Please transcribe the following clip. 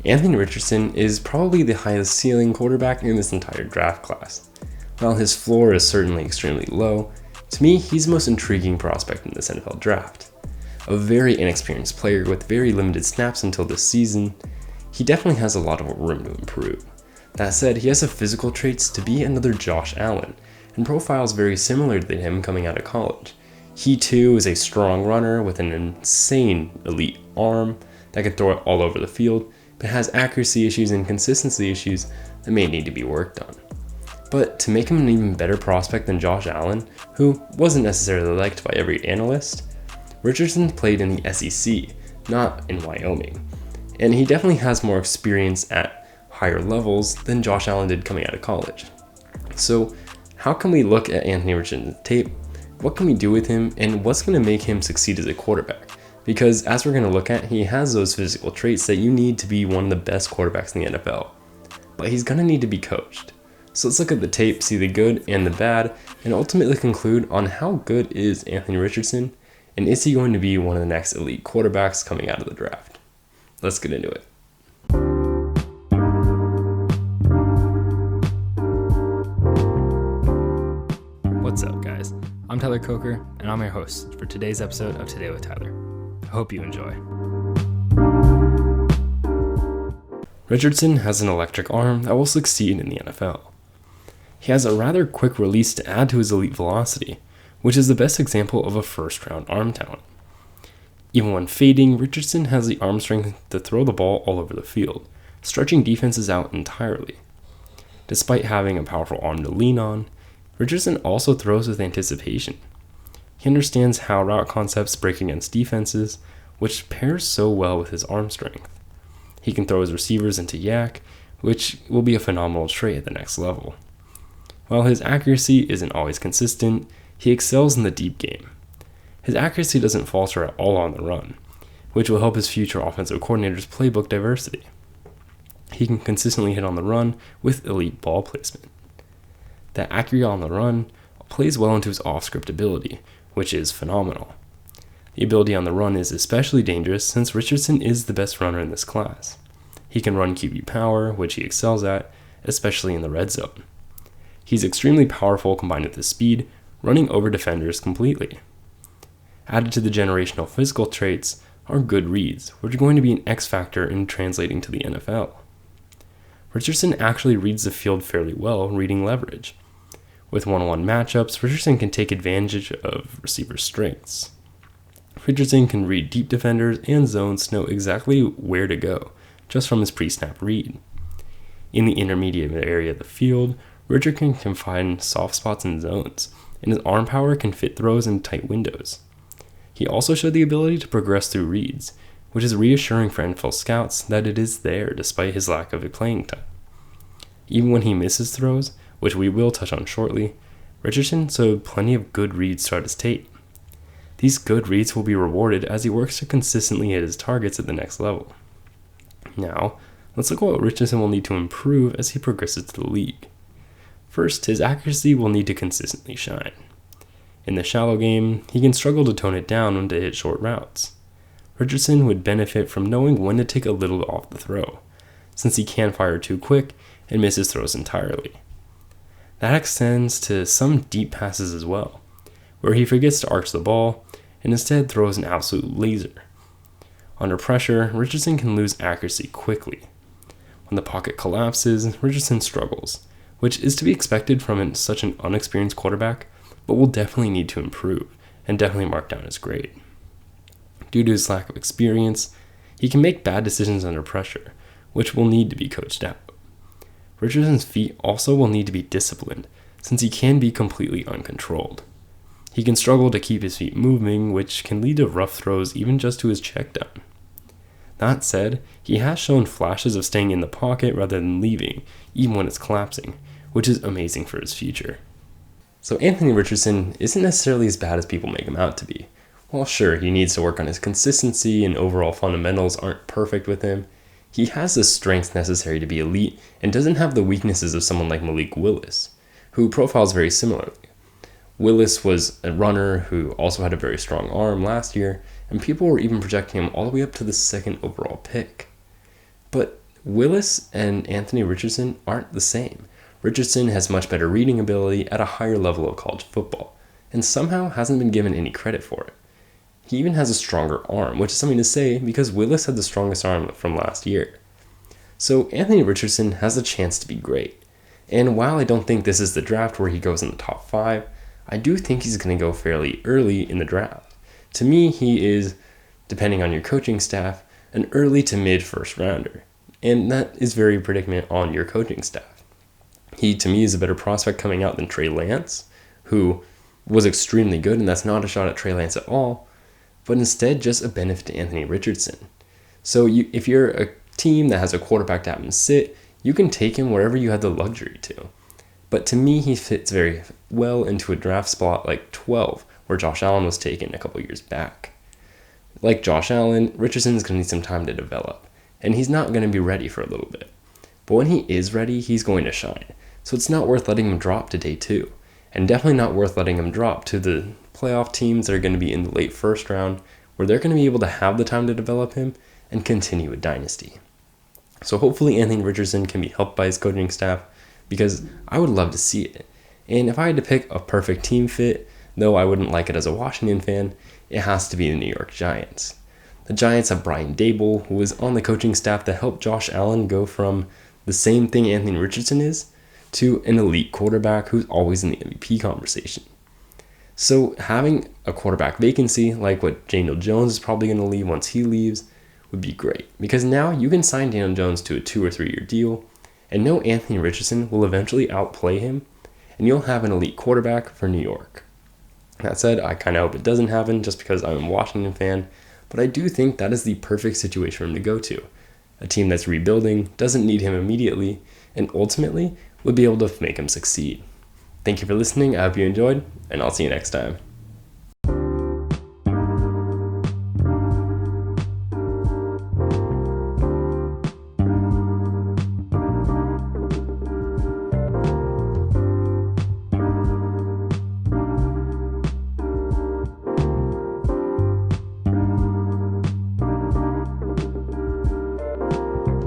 Anthony Richardson is probably the highest ceiling quarterback in this entire draft class. While his floor is certainly extremely low, to me, he's the most intriguing prospect in this NFL draft. A very inexperienced player with very limited snaps until this season, he definitely has a lot of room to improve. That said, he has the physical traits to be another Josh Allen, and profiles very similar to him coming out of college. He too is a strong runner with an insane elite arm that can throw it all over the field, but has accuracy issues and consistency issues that may need to be worked on. But to make him an even better prospect than Josh Allen, who wasn't necessarily liked by every analyst, Richardson played in the SEC, not in Wyoming, and he definitely has more experience at higher levels than Josh Allen did coming out of college. So how can we look at Anthony Richardson's tape? What can we do with him, and what's going to make him succeed as a quarterback? Because as we're going to look at, he has those physical traits that you need to be one of the best quarterbacks in the NFL. But he's going to need to be coached. So let's look at the tape, see the good and the bad, and ultimately conclude on how good is Anthony Richardson, and is he going to be one of the next elite quarterbacks coming out of the draft? Let's get into it. What's up, guys? I'm Tyler Coker, and I'm your host for today's episode of Today with Tyler. I hope you enjoy. Richardson has an electric arm that will succeed in the NFL. He has a rather quick release to add to his elite velocity, which is the best example of a first-round arm talent. Even when fading, Richardson has the arm strength to throw the ball all over the field, stretching defenses out entirely. Despite having a powerful arm to lean on, Richardson also throws with anticipation. He understands how route concepts break against defenses, which pairs so well with his arm strength. He can throw his receivers into yak, which will be a phenomenal trait at the next level. While his accuracy isn't always consistent, he excels in the deep game. His accuracy doesn't falter at all on the run, which will help his future offensive coordinator's playbook diversity. He can consistently hit on the run with elite ball placement. That accuracy on the run plays well into his off-script ability, which is phenomenal. The ability on the run is especially dangerous since Richardson is the best runner in this class. He can run QB power, which he excels at, especially in the red zone. He's extremely powerful combined with his speed, running over defenders completely. Added to the generational physical traits are good reads, which are going to be an X factor in translating to the NFL. Richardson actually reads the field fairly well, reading leverage. With one-on-one matchups, Richardson can take advantage of receivers' strengths. Richardson can read deep defenders and zones to know exactly where to go, just from his pre-snap read. In the intermediate area of the field, Richardson can find soft spots in zones, and his arm power can fit throws in tight windows. He also showed the ability to progress through reads, which is reassuring for NFL scouts that it is there despite his lack of a playing time. Even when he misses throws, which we will touch on shortly, Richardson showed plenty of good reads throughout his tape. These good reads will be rewarded as he works to consistently hit his targets at the next level. Now, let's look at what Richardson will need to improve as he progresses to the league. First, his accuracy will need to consistently shine. In the shallow game, he can struggle to tone it down when to hit short routes. Richardson would benefit from knowing when to take a little off the throw, since he can fire too quick and misses throws entirely. That extends to some deep passes as well, where he forgets to arch the ball and instead throws an absolute laser. Under pressure, Richardson can lose accuracy quickly. When the pocket collapses, Richardson struggles, which is to be expected from such an unexperienced quarterback, but will definitely need to improve and definitely mark down his grade. Due to his lack of experience, he can make bad decisions under pressure, which will need to be coached out. Richardson's feet also will need to be disciplined, since he can be completely uncontrolled. He can struggle to keep his feet moving, which can lead to rough throws even just to his check down. That said, he has shown flashes of staying in the pocket rather than leaving, even when it's collapsing, which is amazing for his future. So Anthony Richardson isn't necessarily as bad as people make him out to be. While sure, he needs to work on his consistency and overall fundamentals aren't perfect with him, he has the strength necessary to be elite and doesn't have the weaknesses of someone like Malik Willis, who profiles very similarly. Willis was a runner who also had a very strong arm last year, and people were even projecting him all the way up to the second overall pick. But Willis and Anthony Richardson aren't the same. Richardson has much better reading ability at a higher level of college football, and somehow hasn't been given any credit for it. He even has a stronger arm, which is something to say because Willis had the strongest arm from last year. So Anthony Richardson has a chance to be great. And while I don't think this is the draft where he goes in the top 5, I do think he's going to go fairly early in the draft. To me, he is, depending on your coaching staff, an early to mid first rounder. And that is very predicament on your coaching staff. He, to me, is a better prospect coming out than Trey Lance, who was extremely good, and that's not a shot at Trey Lance at all, but instead just a benefit to Anthony Richardson. So if you're a team that has a quarterback to have him sit, you can take him wherever you have the luxury to. But to me, he fits very well into a draft spot like 12, where Josh Allen was taken a couple years back. Like Josh Allen, Richardson's going to need some time to develop, and he's not going to be ready for a little bit. But when he is ready, he's going to shine. So it's not worth letting him drop to day 2, and definitely not worth letting him drop to the playoff teams that are going to be in the late first round, where they're going to be able to have the time to develop him and continue a dynasty. So hopefully Anthony Richardson can be helped by his coaching staff, because I would love to see it. And if I had to pick a perfect team fit, though I wouldn't like it as a Washington fan, it has to be the New York Giants. The Giants have Brian Daboll, who was on the coaching staff that helped Josh Allen go from the same thing Anthony Richardson is to an elite quarterback who's always in the MVP conversation. So having a quarterback vacancy, like what Daniel Jones is probably going to leave once he leaves, would be great. Because now you can sign Daniel Jones to a 2 or 3 year deal, and know Anthony Richardson will eventually outplay him, and you'll have an elite quarterback for New York. That said, I kind of hope it doesn't happen just because I'm a Washington fan, but I do think that is the perfect situation for him to go to. A team that's rebuilding, doesn't need him immediately, and ultimately would be able to make him succeed. Thank you for listening. I hope you enjoyed, and I'll see you next time.